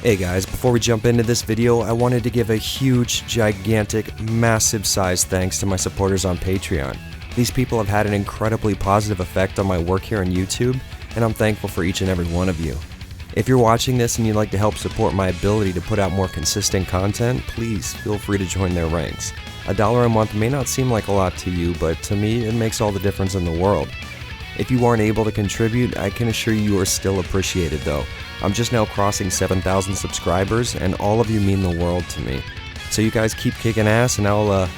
Hey guys, before we jump into this video, I wanted to give a huge, gigantic, massive size thanks to my supporters on Patreon. These people have had an incredibly positive effect on my work here on YouTube, and I'm thankful for each and every one of you. If you're watching this and you'd like to help support my ability to put out more consistent content, please feel free to join their ranks. $1 a month may not seem like a lot to you, but to me, it makes all the difference in the world. If you aren't able to contribute, I can assure you are still appreciated though. I'm just now crossing 7,000 subscribers, and all of you mean the world to me. So you guys keep kicking ass, and I'll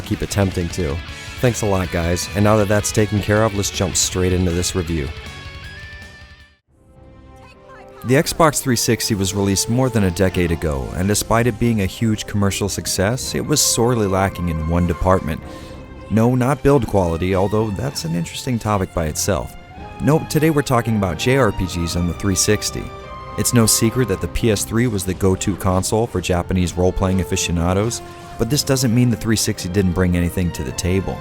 keep attempting to. Thanks a lot, guys, and now that that's taken care of, let's jump straight into this review. The Xbox 360 was released more than a decade ago, and despite it being a huge commercial success, it was sorely lacking in one department. No, not build quality, although that's an interesting topic by itself. No, today we're talking about JRPGs on the 360. It's no secret that the PS3 was the go-to console for Japanese role-playing aficionados, but this doesn't mean the 360 didn't bring anything to the table.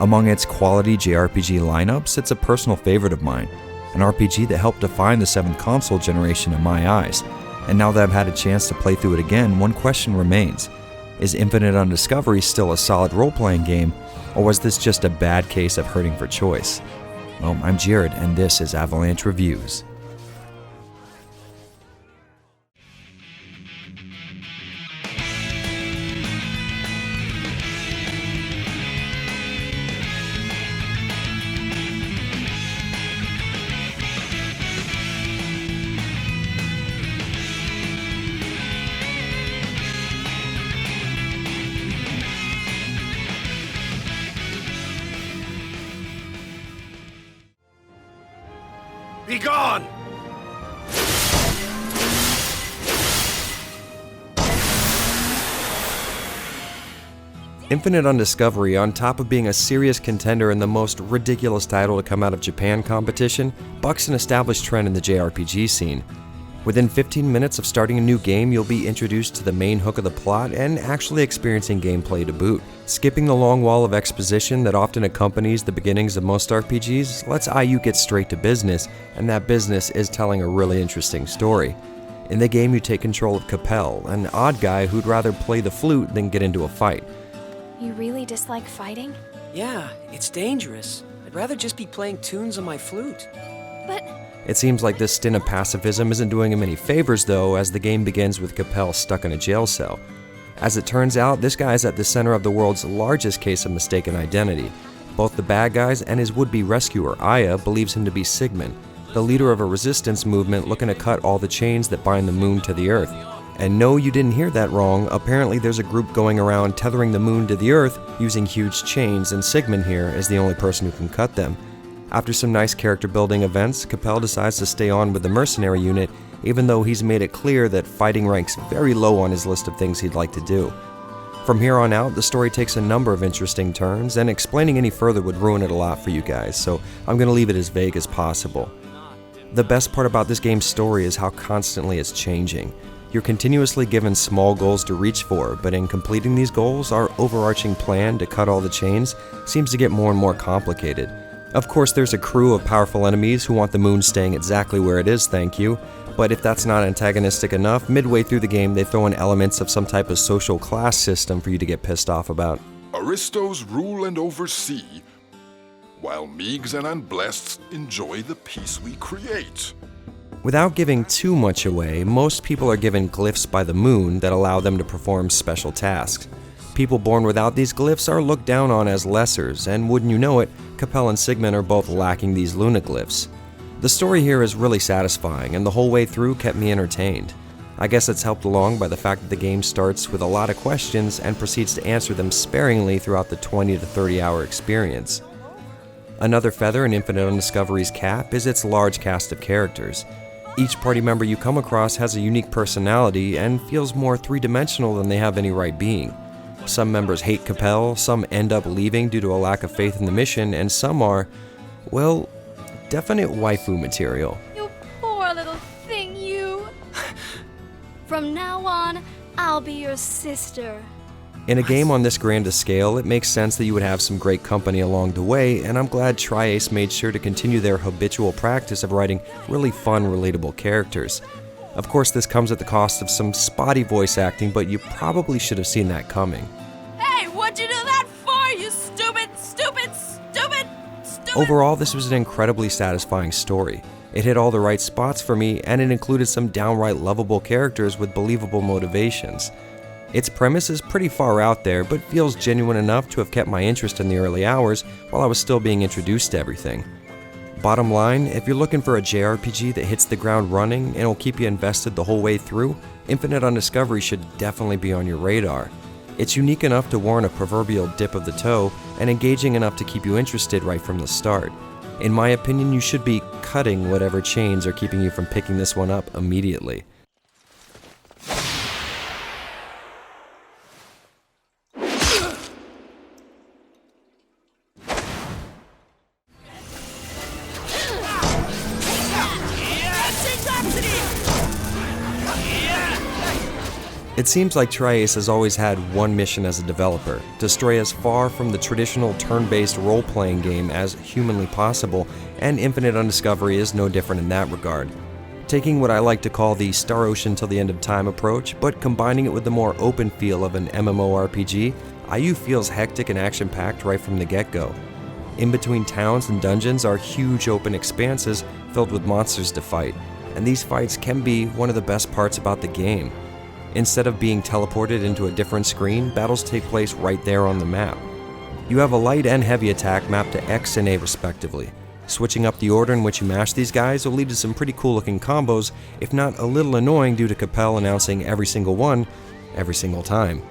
Among its quality JRPG lineups, it's a personal favorite of mine, an RPG that helped define the 7th console generation in my eyes. And now that I've had a chance to play through it again, one question remains. Is Infinite Undiscovery still a solid role-playing game, or was this just a bad case of hurting for choice? Well, I'm Jared, and this is Avalanche Reviews. Be gone! Infinite Undiscovery, on top of being a serious contender and the most ridiculous title to come out of Japan competition, bucks an established trend in the JRPG scene. Within 15 minutes of starting a new game, you'll be introduced to the main hook of the plot and actually experiencing gameplay to boot. Skipping the long wall of exposition that often accompanies the beginnings of most RPGs lets IU get straight to business, and that business is telling a really interesting story. In the game, you take control of Capel, an odd guy who'd rather play the flute than get into a fight. You really dislike fighting? Yeah, it's dangerous. I'd rather just be playing tunes on my flute. But... It seems like this stint of pacifism isn't doing him any favors though, as the game begins with Capel stuck in a jail cell. As it turns out, this guy is at the center of the world's largest case of mistaken identity. Both the bad guys and his would-be rescuer, Aya, believes him to be Sigmund, the leader of a resistance movement looking to cut all the chains that bind the moon to the earth. And no, you didn't hear that wrong. Apparently there's a group going around tethering the moon to the earth using huge chains, and Sigmund here is the only person who can cut them. After some nice character building events, Capel decides to stay on with the mercenary unit, even though he's made it clear that fighting ranks very low on his list of things he'd like to do. From here on out, the story takes a number of interesting turns, and explaining any further would ruin it a lot for you guys, so I'm going to leave it as vague as possible. The best part about this game's story is how constantly it's changing. You're continuously given small goals to reach for, but in completing these goals, our overarching plan to cut all the chains seems to get more and more complicated. Of course, there's a crew of powerful enemies who want the moon staying exactly where it is, thank you, but if that's not antagonistic enough, midway through the game they throw in elements of some type of social class system for you to get pissed off about. Aristos rule and oversee, while Meegs and Unblessed enjoy the peace we create. Without giving too much away, most people are given glyphs by the moon that allow them to perform special tasks. People born without these glyphs are looked down on as lessers, and wouldn't you know it, Capel and Sigmund are both lacking these lunaglyphs. The story here is really satisfying, and the whole way through kept me entertained. I guess it's helped along by the fact that the game starts with a lot of questions and proceeds to answer them sparingly throughout the 20 to 30 hour experience. Another feather in Infinite Undiscovery's cap is its large cast of characters. Each party member you come across has a unique personality and feels more three-dimensional than they have any right being. Some members hate Capel, some end up leaving due to a lack of faith in the mission, and some are, well, definite waifu material. You poor little thing, you! From now on, I'll be your sister. In a game on this grand a scale, it makes sense that you would have some great company along the way, and I'm glad Tri-Ace made sure to continue their habitual practice of writing really fun, relatable characters. Of course, this comes at the cost of some spotty voice acting, but you probably should have seen that coming. Hey, what'd you do that for, you stupid? Overall, this was an incredibly satisfying story. It hit all the right spots for me, and it included some downright lovable characters with believable motivations. Its premise is pretty far out there, but feels genuine enough to have kept my interest in the early hours while I was still being introduced to everything. Bottom line, if you're looking for a JRPG that hits the ground running and will keep you invested the whole way through, Infinite Undiscovery should definitely be on your radar. It's unique enough to warrant a proverbial dip of the toe, and engaging enough to keep you interested right from the start. In my opinion, you should be cutting whatever chains are keeping you from picking this one up immediately. It seems like Tri-Ace has always had one mission as a developer: to stray as far from the traditional turn-based role-playing game as humanly possible, and Infinite Undiscovery is no different in that regard. Taking what I like to call the Star Ocean till the end of time approach, but combining it with the more open feel of an MMORPG, IU feels hectic and action-packed right from the get-go. In between towns and dungeons are huge open expanses filled with monsters to fight, and these fights can be one of the best parts about the game. Instead of being teleported into a different screen, battles take place right there on the map. You have a light and heavy attack mapped to X and A respectively. Switching up the order in which you mash these guys will lead to some pretty cool looking combos, if not a little annoying due to Capel announcing every single one, every single time.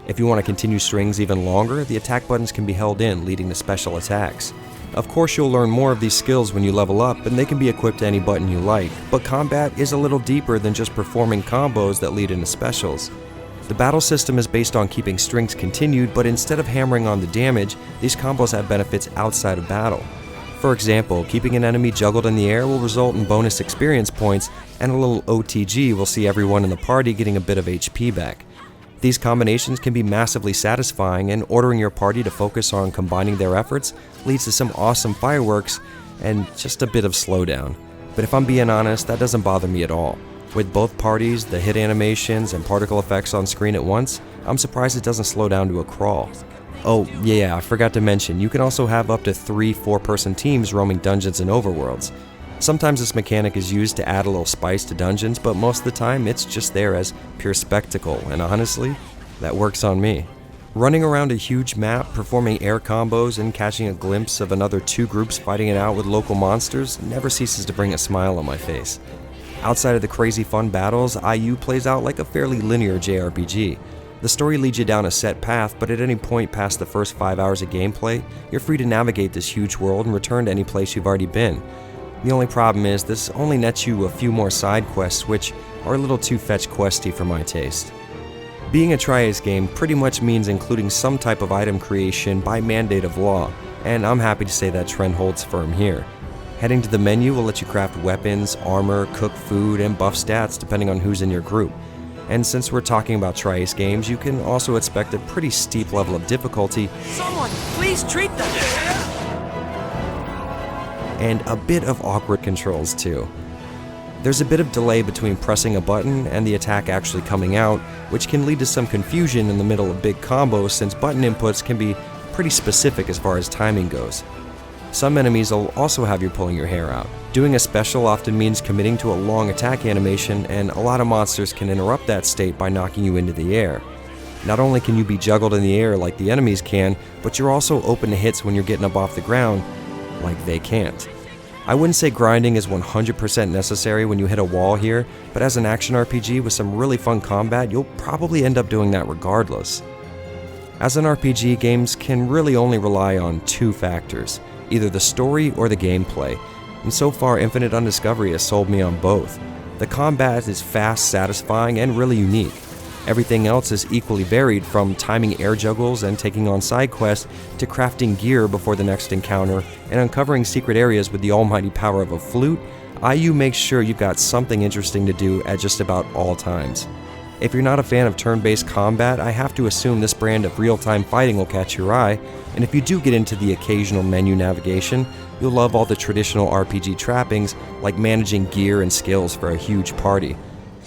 If you want to continue strings even longer, the attack buttons can be held in, leading to special attacks. Of course, you'll learn more of these skills when you level up, and they can be equipped to any button you like, but combat is a little deeper than just performing combos that lead into specials. The battle system is based on keeping strings continued, but instead of hammering on the damage, these combos have benefits outside of battle. For example, keeping an enemy juggled in the air will result in bonus experience points, and a little OTG will see everyone in the party getting a bit of HP back. These combinations can be massively satisfying, and ordering your party to focus on combining their efforts leads to some awesome fireworks and just a bit of slowdown. But if I'm being honest, that doesn't bother me at all. With both parties, the hit animations, and particle effects on screen at once, I'm surprised it doesn't slow down to a crawl. Oh yeah, I forgot to mention, you can also have up to 3-4 person teams roaming dungeons and overworlds. Sometimes this mechanic is used to add a little spice to dungeons, but most of the time it's just there as pure spectacle, and honestly, that works on me. Running around a huge map, performing air combos, and catching a glimpse of another 2 groups fighting it out with local monsters never ceases to bring a smile on my face. Outside of the crazy fun battles, IU plays out like a fairly linear JRPG. The story leads you down a set path, but at any point past the first 5 hours of gameplay, you're free to navigate this huge world and return to any place you've already been. The only problem is this only nets you a few more side quests, which are a little too fetch questy for my taste. Being a Tri-Ace game pretty much means including some type of item creation by mandate of law, and I'm happy to say that trend holds firm here. Heading to the menu will let you craft weapons, armor, cook food, and buff stats depending on who's in your group. And since we're talking about Tri-Ace games, you can also expect a pretty steep level of difficulty. Someone, please treat them! And a bit of awkward controls too. There's a bit of delay between pressing a button and the attack actually coming out, which can lead to some confusion in the middle of big combos since button inputs can be pretty specific as far as timing goes. Some enemies will also have you pulling your hair out. Doing a special often means committing to a long attack animation, and a lot of monsters can interrupt that state by knocking you into the air. Not only can you be juggled in the air like the enemies can, but you're also open to hits when you're getting up off the ground, like they can't. I wouldn't say grinding is 100% necessary when you hit a wall here, but as an action RPG with some really fun combat, you'll probably end up doing that regardless. As an RPG, games can really only rely on 2 factors, either the story or the gameplay, and so far Infinite Undiscovery has sold me on both. The combat is fast, satisfying, and really unique. Everything else is equally varied, from timing air juggles and taking on side quests to crafting gear before the next encounter and uncovering secret areas with the almighty power of a flute. IU makes sure you've got something interesting to do at just about all times. If you're not a fan of turn-based combat, I have to assume this brand of real-time fighting will catch your eye, and if you do get into the occasional menu navigation, you'll love all the traditional RPG trappings like managing gear and skills for a huge party.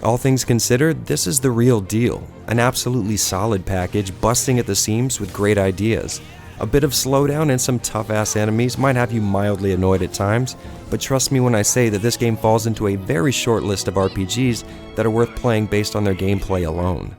All things considered, this is the real deal. An absolutely solid package, busting at the seams with great ideas. A bit of slowdown and some tough-ass enemies might have you mildly annoyed at times, but trust me when I say that this game falls into a very short list of RPGs that are worth playing based on their gameplay alone.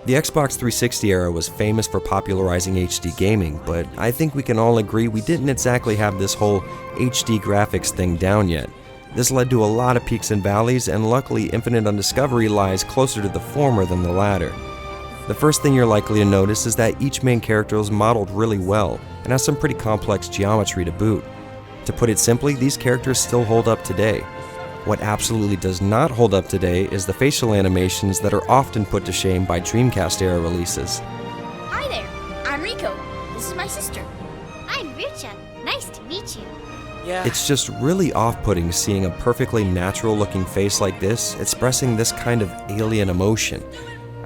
The Xbox 360 era was famous for popularizing HD gaming, but I think we can all agree we didn't exactly have this whole HD graphics thing down yet. This led to a lot of peaks and valleys, and luckily Infinite Undiscovery lies closer to the former than the latter. The first thing you're likely to notice is that each main character is modeled really well, and has some pretty complex geometry to boot. To put it simply, these characters still hold up today. What absolutely does not hold up today is the facial animations that are often put to shame by Dreamcast-era releases. Hi there, I'm Rico. This is my sister. I'm Richa. Nice to meet you. Yeah. It's just really off-putting seeing a perfectly natural-looking face like this expressing this kind of alien emotion.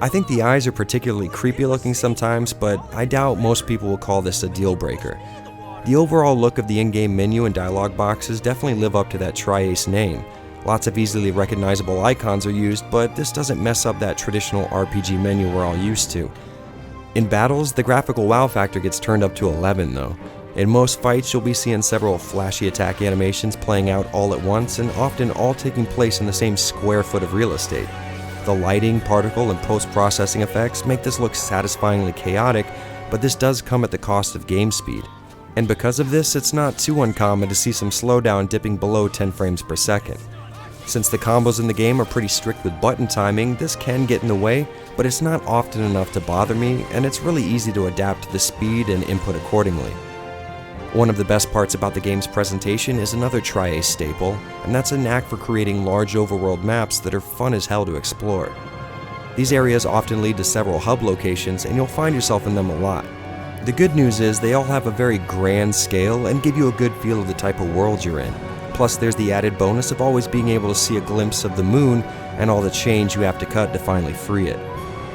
I think the eyes are particularly creepy-looking sometimes, but I doubt most people will call this a deal-breaker. The overall look of the in-game menu and dialogue boxes definitely live up to that Tri-Ace name. Lots of easily recognizable icons are used, but this doesn't mess up that traditional RPG menu we're all used to. In battles, the graphical wow factor gets turned up to 11 though. In most fights, you'll be seeing several flashy attack animations playing out all at once, and often all taking place in the same square foot of real estate. The lighting, particle, and post-processing effects make this look satisfyingly chaotic, but this does come at the cost of game speed. And because of this, it's not too uncommon to see some slowdown dipping below 10 frames per second. Since the combos in the game are pretty strict with button timing, this can get in the way, but it's not often enough to bother me, and it's really easy to adapt to the speed and input accordingly. One of the best parts about the game's presentation is another Tri-Ace staple, and that's a knack for creating large overworld maps that are fun as hell to explore. These areas often lead to several hub locations, and you'll find yourself in them a lot. The good news is they all have a very grand scale and give you a good feel of the type of world you're in. Plus, there's the added bonus of always being able to see a glimpse of the moon and all the chains you have to cut to finally free it.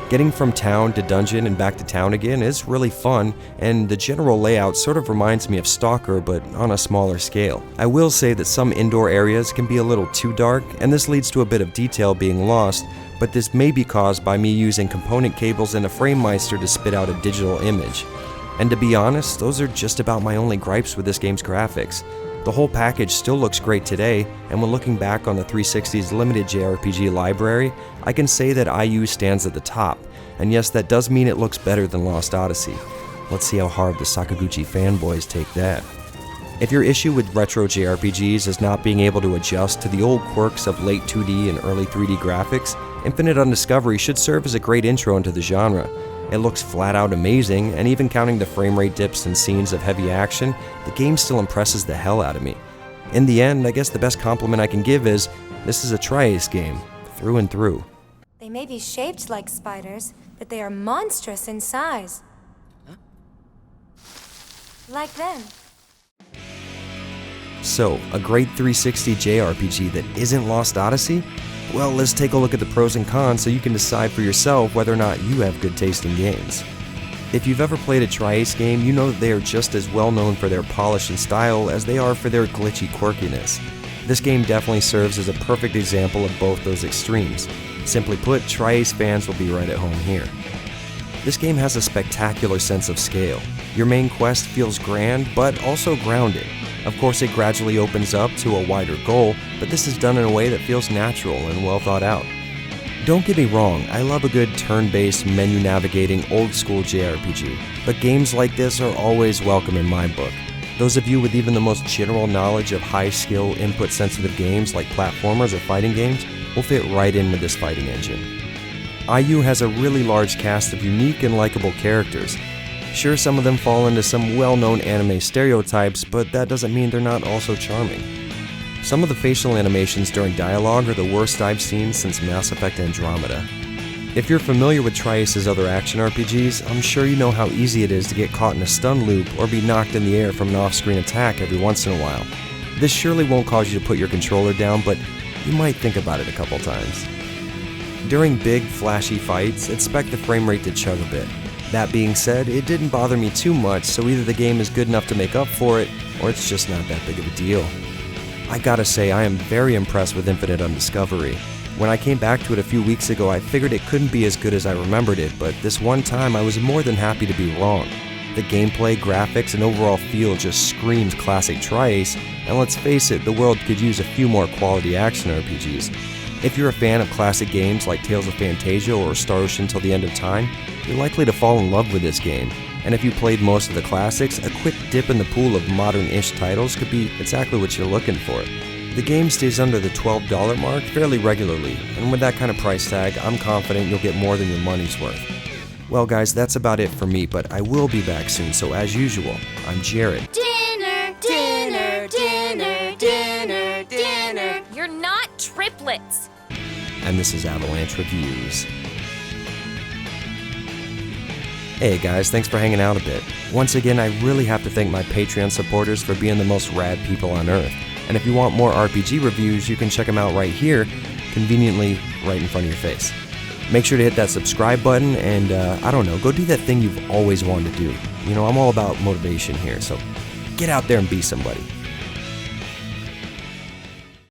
Getting from town to dungeon and back to town again is really fun, and the general layout sort of reminds me of Stalker, but on a smaller scale. I will say that some indoor areas can be a little too dark, and this leads to a bit of detail being lost, but this may be caused by me using component cables and a FrameMeister to spit out a digital image. And to be honest, those are just about my only gripes with this game's graphics. The whole package still looks great today, and when looking back on the 360's limited JRPG library, I can say that IU stands at the top, and yes, that does mean it looks better than Lost Odyssey. Let's see how hard the Sakaguchi fanboys take that. If your issue with retro JRPGs is not being able to adjust to the old quirks of late 2D and early 3D graphics, Infinite Undiscovery should serve as a great intro into the genre. It looks flat out amazing, and even counting the frame rate dips and scenes of heavy action, the game still impresses the hell out of me. In the end, I guess the best compliment I can give is, this is a Tri-Ace game, through and through. They may be shaped like spiders, but they are monstrous in size. Huh? Like them. So, a great 360 JRPG that isn't Lost Odyssey? Well, let's take a look at the pros and cons so you can decide for yourself whether or not you have good taste in games. If you've ever played a Tri-Ace game, you know that they are just as well known for their polish and style as they are for their glitchy quirkiness. This game definitely serves as a perfect example of both those extremes. Simply put, Tri-Ace fans will be right at home here. This game has a spectacular sense of scale. Your main quest feels grand, but also grounded. Of course, it gradually opens up to a wider goal, but this is done in a way that feels natural and well thought out. Don't get me wrong, I love a good turn-based, menu-navigating, old-school JRPG, but games like this are always welcome in my book. Those of you with even the most general knowledge of high-skill, input-sensitive games like platformers or fighting games will fit right in with this fighting engine. IU has a really large cast of unique and likable characters. Sure, some of them fall into some well-known anime stereotypes, but that doesn't mean they're not also charming. Some of the facial animations during dialogue are the worst I've seen since Mass Effect Andromeda. If you're familiar with Tri-Ace's other action RPGs, I'm sure you know how easy it is to get caught in a stun loop or be knocked in the air from an off-screen attack every once in a while. This surely won't cause you to put your controller down, but you might think about it a couple times. During big, flashy fights, expect the frame rate to chug a bit. That being said, it didn't bother me too much, so either the game is good enough to make up for it, or it's just not that big of a deal. I gotta say, I am very impressed with Infinite Undiscovery. When I came back to it a few weeks ago, I figured it couldn't be as good as I remembered it, but this one time I was more than happy to be wrong. The gameplay, graphics, and overall feel just screams classic Tri-Ace, and let's face it, the world could use a few more quality action RPGs. If you're a fan of classic games like Tales of Phantasia or Star Ocean Till the End of Time, you're likely to fall in love with this game. And if you played most of the classics, a quick dip in the pool of modern-ish titles could be exactly what you're looking for. The game stays under the $12 mark fairly regularly, and with that kind of price tag, I'm confident you'll get more than your money's worth. Well guys, that's about it for me, but I will be back soon, so as usual, I'm Jared. Dinner, dinner, dinner, dinner, dinner. You're not triplets. And this is Avalanche Reviews. Hey guys, thanks for hanging out a bit. Once again, I really have to thank my Patreon supporters for being the most rad people on earth. And if you want more RPG reviews, you can check them out right here, conveniently right in front of your face. Make sure to hit that subscribe button and, I don't know, go do that thing you've always wanted to do. You know, I'm all about motivation here, so get out there and be somebody.